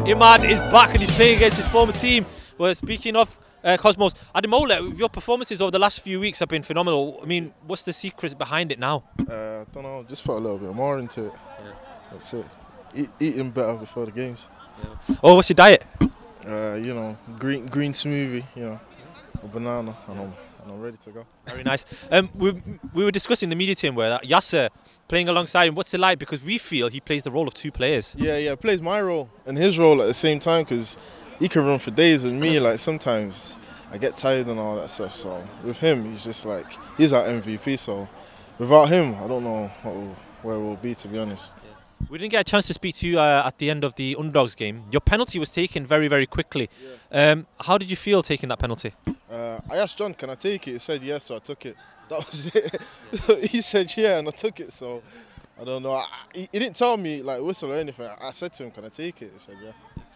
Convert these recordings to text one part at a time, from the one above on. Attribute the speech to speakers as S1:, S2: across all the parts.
S1: Imad is back and he's playing against his former team. Well, speaking of Cosmos, Ademola, your performances over the last few weeks have been phenomenal. I mean, what's the secret behind it now?
S2: I don't know, just put a little bit more into it. Yeah. That's it. Eating better before the games.
S1: Yeah. Oh, what's your diet?
S2: You know, green smoothie, you know, a banana, and I'm ready to go.
S1: Very nice. We were discussing the media team where Yasser playing alongside him. What's it like? Because we feel he plays the role of two players.
S2: Yeah, plays my role and his role at the same time, because he can run for days, and me, like, sometimes I get tired and all that stuff. So with him, he's just like, he's our MVP. So without him, I don't know where we'll be, to be honest.
S1: We didn't get a chance to speak to you at the end of the Underdogs game. Your penalty was taken very, very quickly. Yeah. How did you feel taking that penalty?
S2: I asked John, can I take it? He said yes, so I took it. That was it. So he said yeah, and I took it. So I don't know. He didn't tell me, like, whistle or anything. I said to him, can I take it? He said yeah.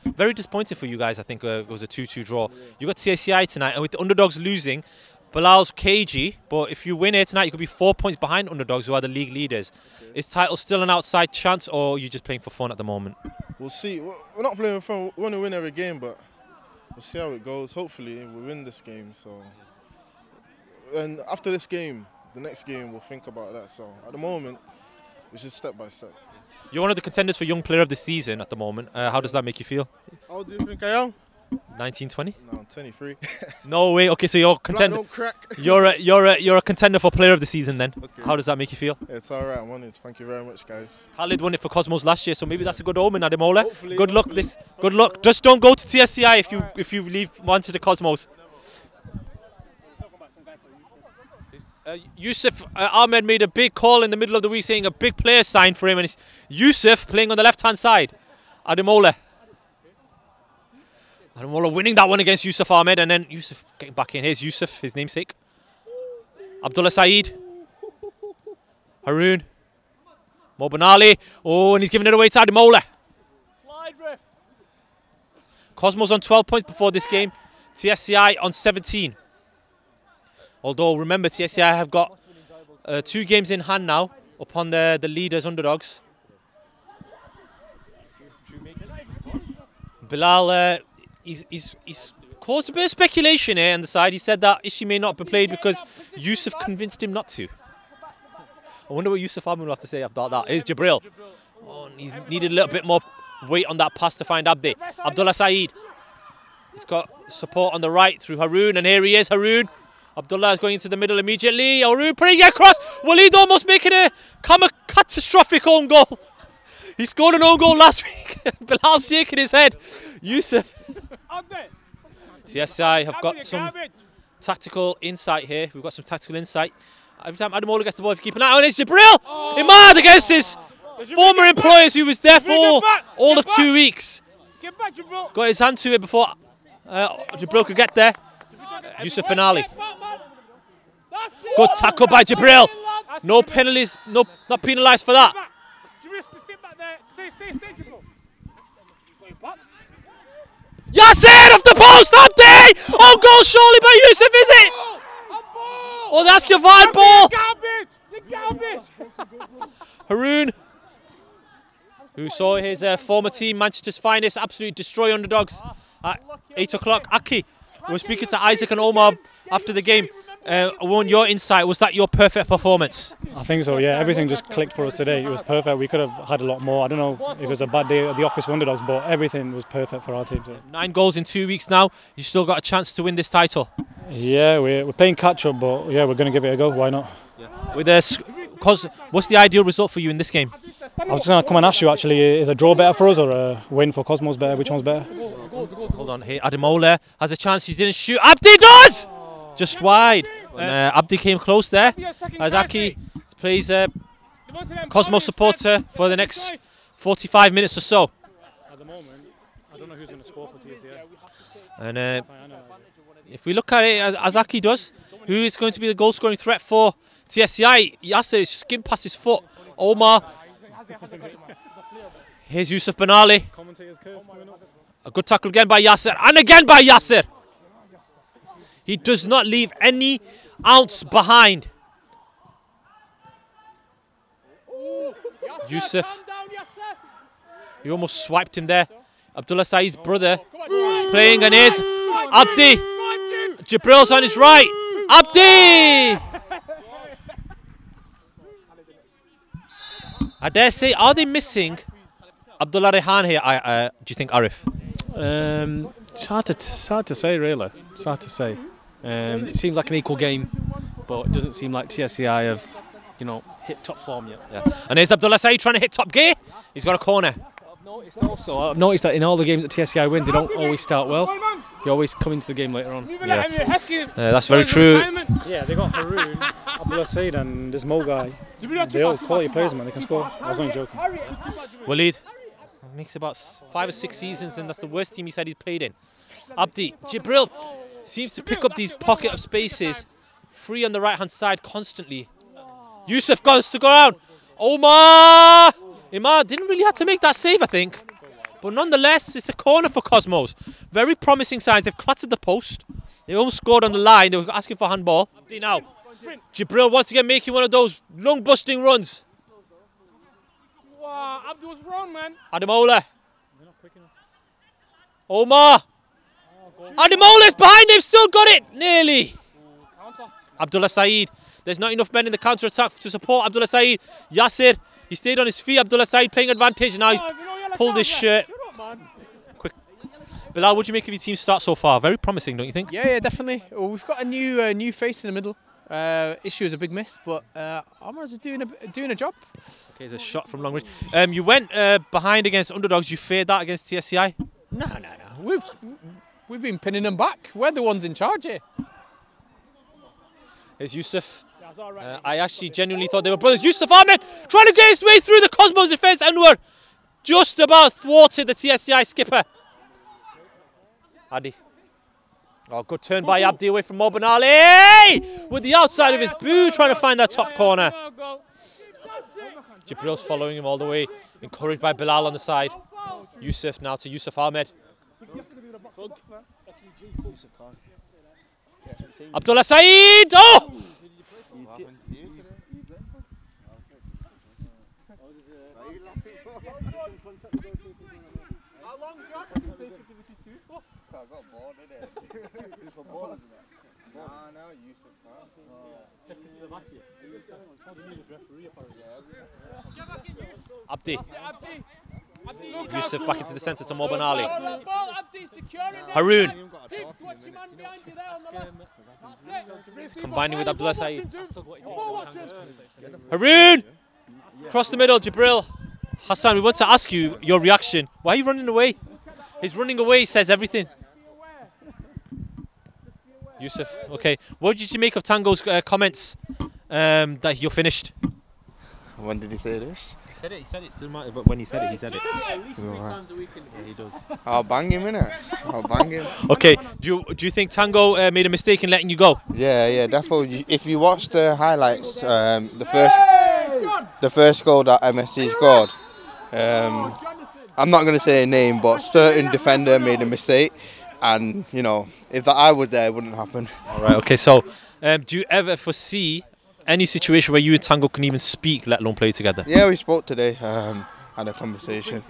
S1: Very disappointing for you guys, I think. It was a 2-2 draw. Yeah. You got TSCI tonight, and with the Underdogs losing, Bilal's cagey, but if you win here tonight, you could be 4 points behind Underdogs, who are the league leaders. Okay. Is title still an outside chance, or are you just playing for fun at the moment? We'll
S2: see. We're not playing for fun. We want to win every game, but we'll see how it goes. Hopefully, we win this game. So, and after this game, the next game, we'll think about that. So, at the moment, it's just step by step.
S1: You're one of the contenders for Young Player of the Season at the moment. How does that make you feel?
S2: How do you think I am?
S1: 19, 20?
S2: No, I'm 23.
S1: No way. Okay, so you're contender.
S2: Don't crack.
S1: You're a contender for Player of the Season then. Okay. How does that make you feel?
S2: Yeah, it's all right. I'm on it. Thank you very much, guys.
S1: Khalid won it for Cosmos last year, so maybe that's a good omen, Ademola. Good luck. Good luck. Just don't go to TSCI if you leave one to the Cosmos. Yusuf Ahmed made a big call in the middle of the week, saying a big player signed for him, and it's Yusuf playing on the left-hand side. Ademola winning that one against Yusuf Ahmed, and then Yusuf getting back in. Here's Yusuf, his namesake. Abdullah Saeed. Haroon. Mobanali. Oh, and he's giving it away to Ademola. Cosmos on 12 points before this game. TSCI on 17. Although, remember, TSCI have got 2 games in hand now upon the leaders, Underdogs. Bilal, he's caused a bit of speculation here on the side. He said that Ishi may not be played because Yusuf convinced him not to. I wonder what Yusuf Ahmed will have to say about that. Here's Jibril. Oh, and he's needed a little bit more weight on that pass to find Abdi. Abdullah Saeed. He's got support on the right through Haroon, and here he is, Haroon. Abdullah is going into the middle immediately. Haroon putting it across. Waleed almost making a catastrophic own goal. He scored an own goal last week. Bilal's shaking his head. Yusuf. TSI have got some tactical insight here. We've got some tactical insight. Every time Ademola gets the ball, if you keep an eye on it, it's Jibril. Imad against his former employers who was there for all of 2 weeks. Got his hand to it before Jibril could get there. Yusuf Ben Ali. Good tackle by Jibril. No penalties, not penalised for that. Yasser off the post, Abdi! Oh, goal surely by Yusuf, is it? Oh, that's Gavad ball. Haroon, who saw his former team, Manchester's finest, absolutely destroy Underdogs at 8 o'clock. Aki, we were speaking to Isaac and Omar after the game. I want your insight. Was that your perfect performance?
S3: I think so, yeah. Everything just clicked for us today. It was perfect. We could have had a lot more. I don't know if it was a bad day at the office for Underdogs, but everything was perfect for our team today. 9
S1: goals in 2 weeks now. You still got a chance to win this title.
S3: Yeah, we're playing catch-up, but yeah, we're going to give it a go. Why not?
S1: Yeah. What's the ideal result for you in this game?
S3: I was just going to come and ask you, actually, is a draw better for us or a win for Cosmos better? Which one's better?
S1: Hold on, here Ademola has a chance. He didn't shoot. Abdi does! Just wide. And, Abdi came close there. Azaki plays Cosmos supporter for the next 45 minutes or so.
S3: At the moment, I don't know who's going to score for TSCI.
S1: And if we look at it as Azaki does, who is going to be the goal scoring threat for TSCI? Yasser is skimmed past his foot. Omar. Here's Yusuf Ben Ali. A good tackle again by Yasser. And again by Yasser. He does not leave any ounce behind. Yusuf. He almost swiped him there. Abdullah Saeed's brother is playing and is Abdi. Jibril's on his right. Abdi! I dare say, are they missing Abdullah Rehan here, do you think, Arif?
S3: It's hard to say, really. It's hard to say. It seems like an equal game, but it doesn't seem like TSCI have, hit top form yet.
S1: Yeah. And there's Abdullah Saeed trying to hit top gear. He's got a corner.
S3: I've noticed that in all the games that TSCI win, they don't always start well. They always come into the game later on.
S1: Yeah, that's very true.
S3: Yeah, they got Haroon, Abdullah Saeed, and this Mo guy. They all quality players, man. They can score. I was only joking.
S1: Waleed makes about 5 or 6 seasons, and that's the worst team he said he's played in. Abdi, Jibril seems to pick up these pocket of spaces, free on the right-hand side constantly. Yusuf goes to go around. Omar! Imad didn't really have to make that save, I think. But nonetheless, it's a corner for Cosmos. Very promising signs. They've clattered the post. They almost scored on the line. They were asking for handball. Abdi now. Jibril once again making one of those lung-busting runs.
S4: Wow, Abdi was wrong, man.
S1: Ademola. Omar. Ademola's behind him, still got it. Nearly. Abdullah Saeed. There's not enough men in the counter-attack to support Abdullah Saeed. Yasser, he stayed on his feet. Abdullah Saeed playing advantage. Now he's pulled his shirt. Quick. Bilal, what do you make of your team's start so far? Very promising, don't you think?
S4: Yeah, definitely. Well, we've got a new face in the middle. Issue is a big miss, but Omar's doing a job.
S1: Okay, there's a shot from long range. You went behind against underdogs. You feared that against TSCI?
S4: No. We've been pinning them back. We're the ones in charge here.
S1: Here's Yusuf. I actually genuinely thought they were brothers. Yusuf Ahmed trying to get his way through the Cosmos defence, and we're just about thwarted the TSCI skipper. Adi. Oh, good turn by Abdi away from Mo Ali with the outside of his boot, trying to find that top corner. Jibril's following him all the way, encouraged by Bilal on the side. Yusuf now to Yusuf Ahmed. Abdullah Saeed! Oh! Abdi. Yusuf back into the centre to Mo Ali. Haroon. Combining with Abdullah Saeed. Haroon! Across the middle, Jibril. Hassan, we want to ask you your reaction. Why are you running away? His running away says everything. Yusuf, okay. What did you make of Tango's comments that you're finished?
S5: When did he say this?
S1: He said it. Doesn't matter, but when he said it, he said it.
S4: At least 3 times a week.
S1: Yeah, he does.
S5: I'll bang him, innit? I'll bang him.
S1: Okay, do you think Tango made a mistake in letting you go?
S5: Yeah, definitely. If you watch the highlights, the first goal that MSC scored, I'm not going to say a name, but certain defender made a mistake, and if I was there, it wouldn't happen.
S1: All right. Okay. So, do you ever foresee any situation where you and Tango can even speak, let alone play together?
S5: Yeah, we spoke today. Had a conversation.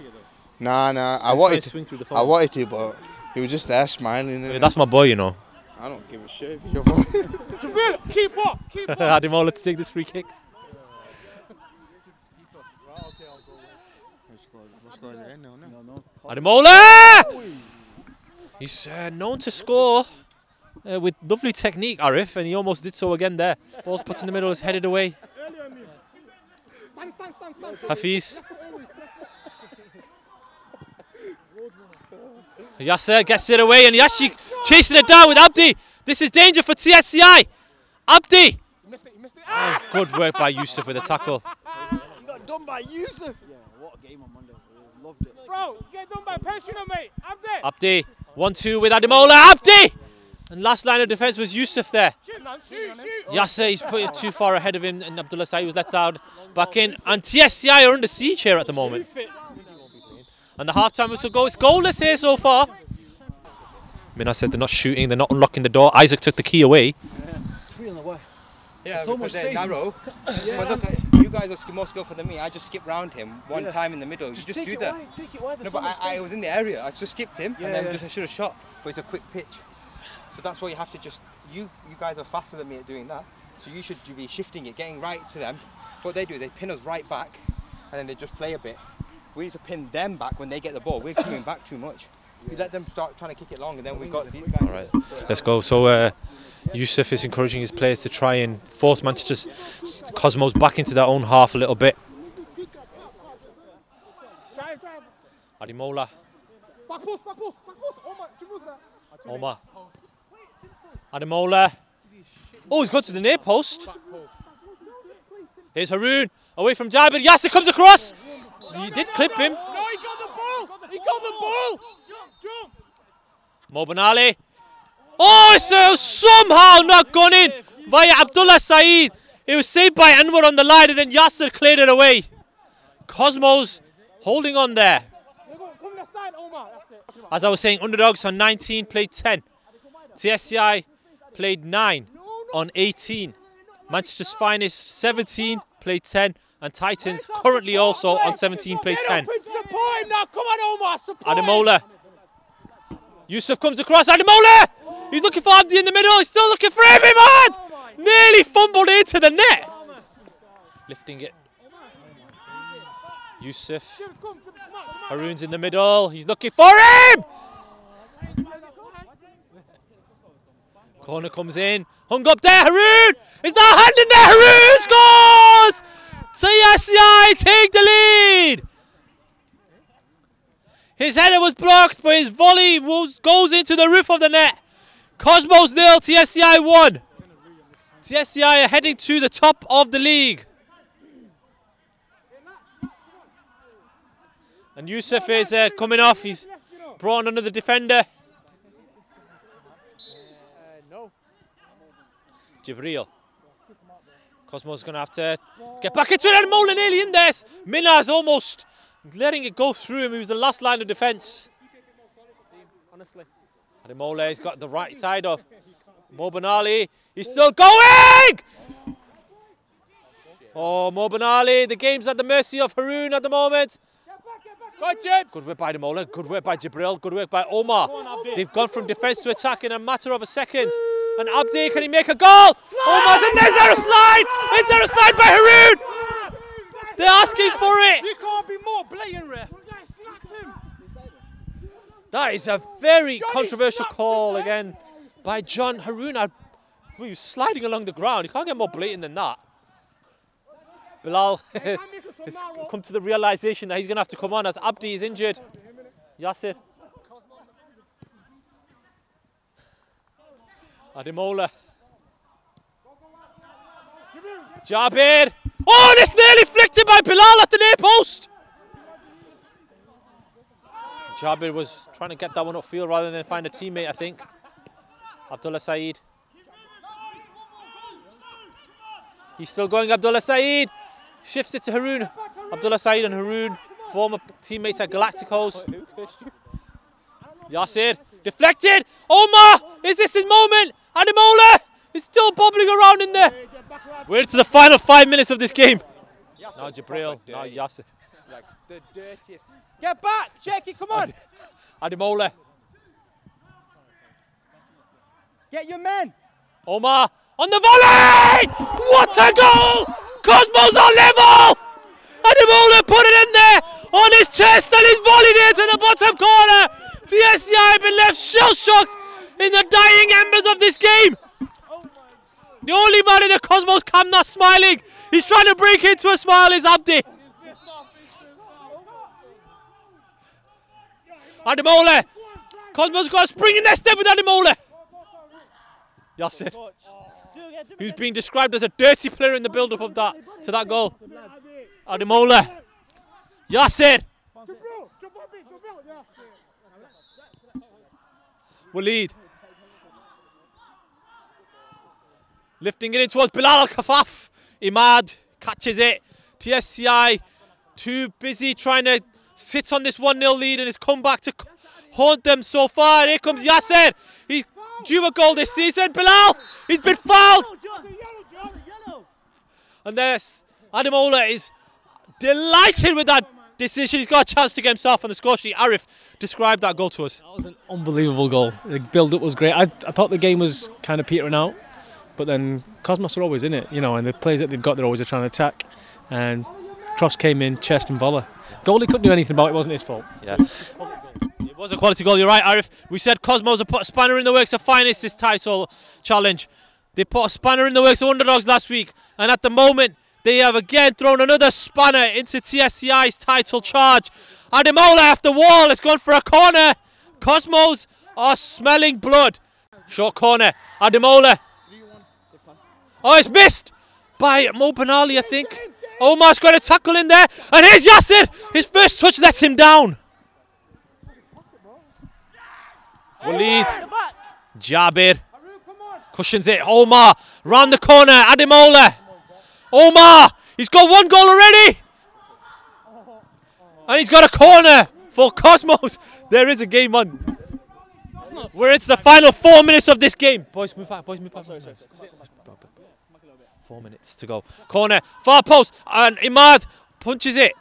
S5: Nah. I wanted to, but he was just there smiling.
S1: Yeah, that's my boy, you know.
S5: I don't give a shit if he's your boy.
S4: Keep up.
S1: Ademola to take this free kick. Ademola! He's known to score with lovely technique, Arif, and he almost did so again there. Ball's put in the middle, is headed away. Hafiz. Yasser gets it away, and he actually chasing it down with Abdi. This is danger for TSCI. Abdi. Oh, good work by Yusuf with the tackle.
S6: You got done by Yusuf. Yeah, what a game on Monday. Loved it.
S4: Bro, you get done by personal, mate.
S1: Abdi. 1-2 with Ademola. Abdi. And last line of defence was Yusuf there. Yasser, he's put it too far ahead of him, and Abdullah Saeed was let out back in. And TSCI are under siege here at the moment. And the half-time whistle goes. It's goalless here so far. Mina said they're not shooting, they're not unlocking the door. Isaac took the key away.
S6: 3 on the way.
S7: Yeah,
S6: so much
S7: they're
S6: space.
S7: narrow.
S6: Yeah,
S7: But look, you guys are more skillful than me. I just skipped round him one time in the middle. You just
S6: take
S7: do
S6: it
S7: that.
S6: wide, take it wide.
S7: No,
S6: There's
S7: but
S6: so much
S7: I
S6: space.
S7: was in the area. I just skipped him,
S6: Yeah,
S7: and then
S6: yeah.
S7: just I should have shot. But it's a quick pitch, so that's why you have to just. You guys are faster than me at doing that, so you should be shifting it, getting right to them. What they do, they pin us right back, and then they just play a bit. We need to pin them back when they get the ball. We're coming back too much. We let them start trying to kick it long, and then we got these guys.
S1: All right, let's go. So Yusuf is encouraging his players to try and force Manchester Cosmos back into their own half a little bit. Ademola. Omar. Ademola. Oh, he's gone to the near post. Here's Haroon. Away from Jabir. Yasser comes across. He did clip him.
S4: No, he got the ball. He got the ball.
S1: Mo Benali. Oh, it's somehow not gone in via Abdullah Saeed. It was saved by Anwar on the line and then Yasser cleared it away. Cosmos holding on there. As I was saying, underdogs on 19 played 10. TSCI played 9 on 18. Manchester's Finest 17 played 10. And Titans currently also on 17 played 10.
S4: Support him now. Come on, Omar. Support him.
S1: Ademola. Yusuf comes across. Ademola! He's looking for Abdi in the middle. He's still looking for him, man! Nearly fumbled into the net. Lifting it. Yusuf. Haroon's in the middle. He's looking for him! Corner comes in. Hung up there, Haroon! Is that a hand in there? Haroon scores! TSCI take the lead! His header was blocked, but his volley goes into the roof of the net. Cosmos 0, TSCI 1. TSCI are heading to the top of the league. And Yusuf is coming off. He's brought on another defender.
S4: No.
S1: Jibril. Cosmos going to have to get back into it. Ademola nearly in there. Minna's almost letting it go through him. He was the last line of defence.
S4: Honestly.
S1: Ademola has got the right side of Mo Benali. He's still going! Oh, Mo Benali. The game's at the mercy of Haroon at the moment. Good work by Ademola. Good work by Jibril. Good work by Omar. They've gone from defence to attack in a matter of a second. And Abdi, can he make a goal? Omar's in there. Is there a slide? Is there a slide by Haroon? They're asking for it.
S6: You can't be more blatant, ref.
S1: That is a very controversial call again by John. Haroon. He was sliding along the ground. You can't get more blatant than that. Bilal has come to the realisation that he's going to have to come on as Abdi is injured. Yasser. Ademola. Jabir. Oh, this nearly flicked it by Bilal at the near post. Jabir was trying to get that one upfield rather than find a teammate, I think. Abdullah Saeed. He's still going, Abdullah Saeed. Shifts it to Haroon. Abdullah Saeed and Haroon, former teammates at Galacticos. Yasser, deflected. Omar, is this his moment? Ademola is still bobbling around in there. We're into the final 5 minutes of this game. Now Jibril, now Yasser.
S7: Like the dirtiest. Get back, check it, come on.
S1: Ademola.
S7: Get your men.
S1: Omar on the volley! What a goal! Cosmos on level! Ademola put it in there on his chest and he's volleyed it to the bottom corner. TSCI have been left shell-shocked in the dying embers of this game. The only man in the Cosmos camp not smiling. He's trying to break into a smile is Abdi. Ademola. Cosmos got a spring in their step with Ademola. Yasser, who's being described as a dirty player in the build-up of that goal. Ademola. Yasser. Waleed. Lifting it in towards Bilal Al-Kafaf. Imad catches it. TSCI too busy trying to sit on this 1-0 lead and has come back to haunt them so far. Here comes Yasser. He's due a goal this season. Bilal, he's been fouled. And there's Ademola is delighted with that decision. He's got a chance to get himself on the score sheet. Arif, describe that goal to us.
S3: That was an unbelievable goal. The build-up was great. I thought the game was kind of petering out, but then Cosmos are always in it, you know, and the players that they've got, they're always trying to attack. And cross came in, chest and volley. Goalie couldn't do anything about it. It wasn't his fault.
S1: Yeah. It was a quality goal. You're right, Arif. We said Cosmos have put a spanner in the works to finance this title challenge. They put a spanner in the works of Underdogs last week, and at the moment they have again thrown another spanner into TSCI's title charge. Ademola off the wall. It's gone for a corner. Cosmos are smelling blood. Short corner. Ademola. Oh, it's missed by Mo Benali, I think. Omar's got a tackle in there, and here's Yasser. His first touch lets him down. Waleed. Jabir. Cushions it. Omar. Round the corner. Ademola. Omar. He's got one goal already. And he's got a corner for Cosmos. There is a game on. We're into the final 4 minutes of this game. Boys, move back. Boys, move back. Sorry. 4 minutes to go. Corner. Far post. And Imad punches it.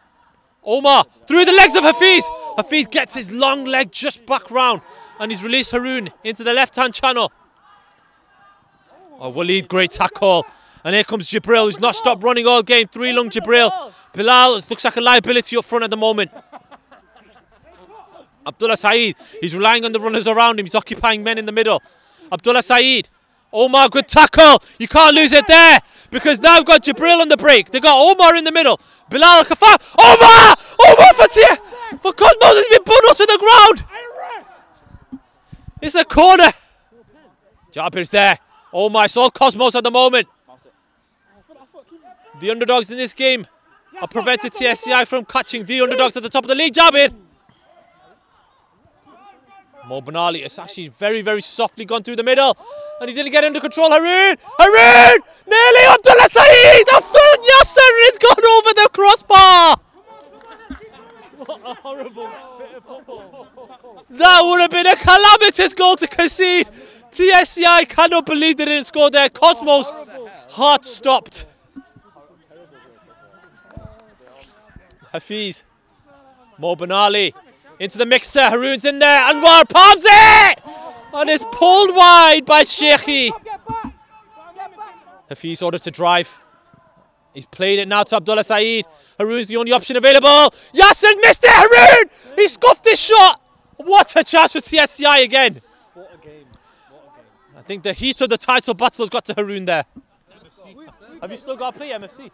S1: Omar. Through the legs of Hafiz. Hafiz gets his long leg just back round. And he's released Haroon into the left-hand channel. Oh, Waleed, great tackle. And here comes Jibril, who's not stopped running all game. 3-lung Jibril. Bilal looks like a liability up front at the moment. Abdullah Saeed, he's relying on the runners around him. He's occupying men in the middle. Abdullah Saeed. Omar, good tackle. You can't lose it there, because now we've got Jibril on the break. They've got Omar in the middle. Bilal Kafaf. Omar! Omar for Cosmos has been bundled to the ground. It's a corner. Jabir's there. Omar, it's all Cosmos at the moment. The underdogs in this game are prevented TSCI from catching the underdogs at the top of the league. Jabir. Mo Benali, it's actually very, very softly gone through the middle. And he didn't get under control. Haroon! Haroon! Nearly Abdullah Saeed! Yasser has gone over the crossbar!
S3: What a horrible bit of football.
S1: That would have been a calamitous goal to concede. TSCI cannot believe they didn't score there. Cosmos, heart stopped. Hafiz. Mo Benali into the mixer. Haroon's in there. Anwar palms it! And it's pulled wide by Sheikhi. Hafiz ordered to drive. He's played it now to Abdullah Saeed. Haroon's the only option available. Yasser missed it. Haroon! He scuffed his shot. What a chance for TSCI again.
S3: What a game. What a game.
S1: I think the heat of the title battle has got to Haroon there. Have you still got to play MFC?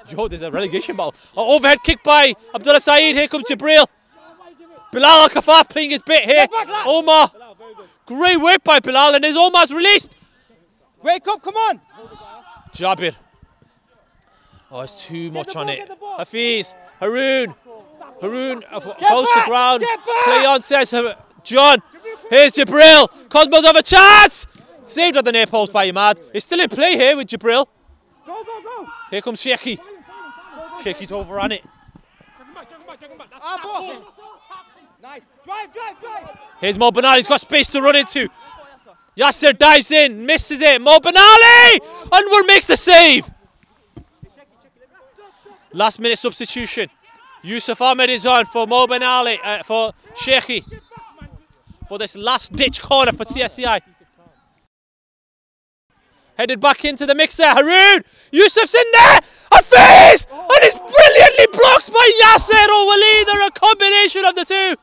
S1: Yo, there's a relegation battle. Oh, overhead kick by Abdullah Saeed. Here comes Jibril. Bilal Al-Kafaf playing his bit here. Omar. Great work by Bilal, and his Omar's released.
S7: Wake up, come on.
S1: Jabir. Oh, it's too much on it. Hafiz. Haroon. Haroon close to ground. Play on, says John. Here's Jibril. Cosmos have a chance. Saved at the near post by Imad. It's still in play here with Jibril.
S7: Go, go, go.
S1: Here comes Sheikhi. Sheikhi's overrun it.
S7: Nice. Drive, drive, drive.
S1: Here's Mo Benali. He's got space to run into. Yasser dives in, misses it. Mo Benali! Anwar makes the save. Last minute substitution. Yusuf Ahmed is on for Mo Benali, for Sheikhi. For this last ditch corner for TSCI. Headed back into the mixer. Haroon! Yusuf's in there! Hafiz! And it's brilliantly blocked by Yasser or Waleed. They're a combination of the two.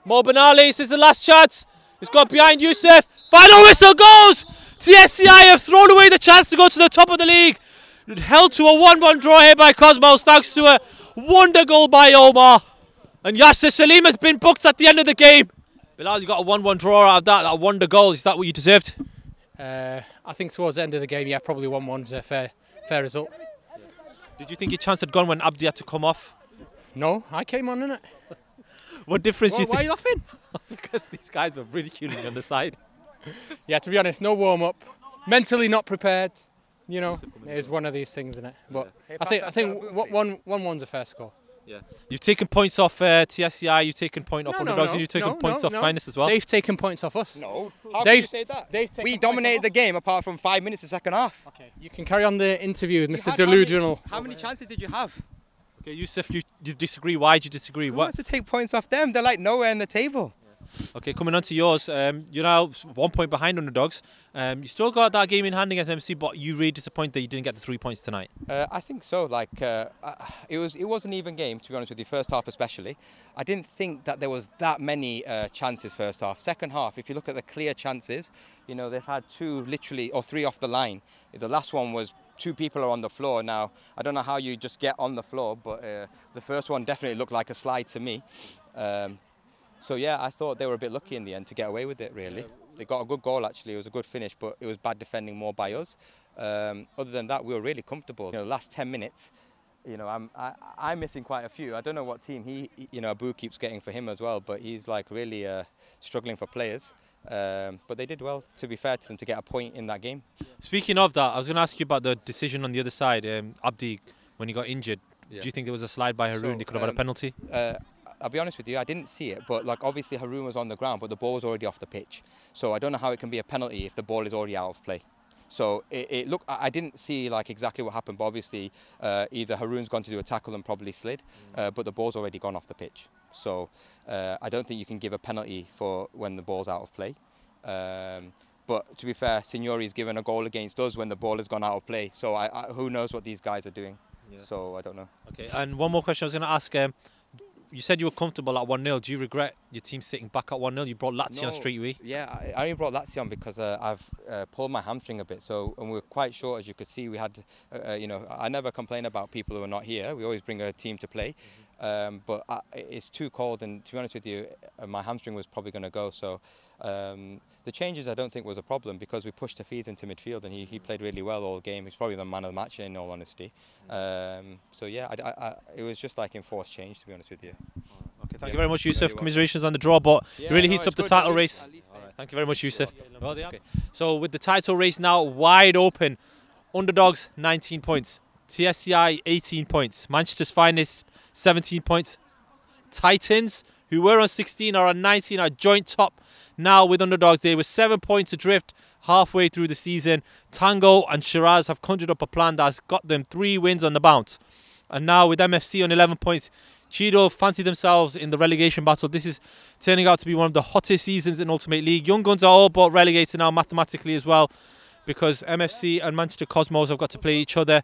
S1: Mo Benali, this is the last chance. It's got behind Yusuf. Final whistle goes! TSCI have thrown away the chance to go to the top of the league. Held to a 1-1 draw here by Cosmos thanks to a wonder goal by Omar. And Yasser Salim has been booked at the end of the game. Bilal, you got a 1-1 draw out of that wonder goal. Is that what you deserved?
S4: I think towards the end of the game, yeah, probably 1-1's a fair result.
S1: Did you think your chance had gone when Abdi had to come off?
S4: No, I came on, innit?
S1: What difference do you think?
S4: Why are you laughing?
S1: Because these guys were ridiculing me on the side.
S4: Yeah, to be honest, no warm-up. Mentally not prepared. You know, it is one of these things, isn't it? But I think 1-1's a fair score.
S1: Yeah. You've taken points off TSCI, you've taken point off Underdogs, and you've taken points off Finest as well.
S4: They've taken points off us.
S7: No, how can you say that? We dominated the game apart from 5 minutes the second half.
S4: Okay, you can carry on the interview with Mr.
S7: had
S4: Delusional.
S7: How many chances did you have?
S1: Okay, Yusuf, you disagree. Why do you disagree?
S7: Who wants to take points off them? They're like nowhere in the table.
S1: Okay, coming on to yours, you're now 1 point behind Underdogs. You still got that game in hand against MC, but you really disappointed that you didn't get the 3 points tonight.
S7: I think so. Like it was an even game, to be honest with you. First half especially, I didn't think that there was that many chances first half. Second half, if you look at the clear chances, you know they've had 2 literally or 3 off the line. The last one was 2 people are on the floor. Now I don't know how you just get on the floor, but the first one definitely looked like a slide to me. So yeah, I thought they were a bit lucky in the end to get away with it, really. They got a good goal, actually. It was a good finish, but it was bad defending more by us. Other than that, we were really comfortable. You know, the last 10 minutes, you know, I'm missing quite a few. I don't know what team you know, Abu keeps getting for him as well, but he's like really struggling for players. But they did well, to be fair to them, to get a point in that game.
S1: Speaking of that, I was going to ask you about the decision on the other side. Abdi, when he got injured, do you think there was a slide by Haroon? They could have had a penalty?
S7: I'll be honest with you, I didn't see it, but like obviously Haroon was on the ground, but the ball was already off the pitch. So I don't know how it can be a penalty if the ball is already out of play. So it looked, I didn't see like exactly what happened, but obviously either Haroon's gone to do a tackle and probably slid, but the ball's already gone off the pitch. So I don't think you can give a penalty for when the ball's out of play. But to be fair, Signori's given a goal against us when the ball has gone out of play. So who knows what these guys are doing? Yeah. So I don't know. Okay,
S1: and one more question I was going to ask. You said you were comfortable at 1-0. Do you regret your team sitting back at 1-0? You brought Lazio on straight away.
S7: Yeah, I only brought Lazio on because I've pulled my hamstring a bit. So, and we were quite short, as you could see. We had, you know, I never complain about people who are not here. We always bring a team to play. But it's too cold, and to be honest with you, my hamstring was probably going to go. So the changes I don't think was a problem because we pushed Hafiz into midfield, and he played really well all game. He's probably the man of the match in all honesty. So yeah, it was just like enforced change, to be honest with you.
S1: Okay, thank you very much, Yusuf. Commiserations on the draw, but it really heats up the title race. Thank you very much, Yusuf. Okay. So with the title race now wide open, Underdogs 19 points, TSCI 18 points, Manchester's Finest 17 points, Titans, who were on 16, are on 19, are joint top now with Underdogs. They were 7 points adrift halfway through the season. Tango and Shiraz have conjured up a plan that's got them 3 wins on the bounce. And now with MFC on 11 points, Cheadle fancy themselves in the relegation battle. This is turning out to be one of the hottest seasons in Ultimate League. Young Guns are all but relegated now mathematically as well, because MFC and Manchester Cosmos have got to play each other.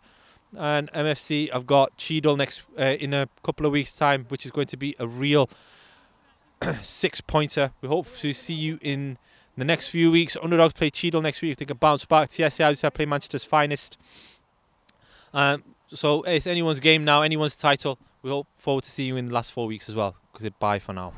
S1: And MFC have got Cheadle next in a couple of weeks' time, which is going to be a real 6-pointer. We hope to see you in the next few weeks. Underdogs play Cheadle next week if they can bounce back. TSCI play Manchester's Finest. So it's anyone's game now, anyone's title. We hope forward to see you in the last 4 weeks as well. Goodbye for now.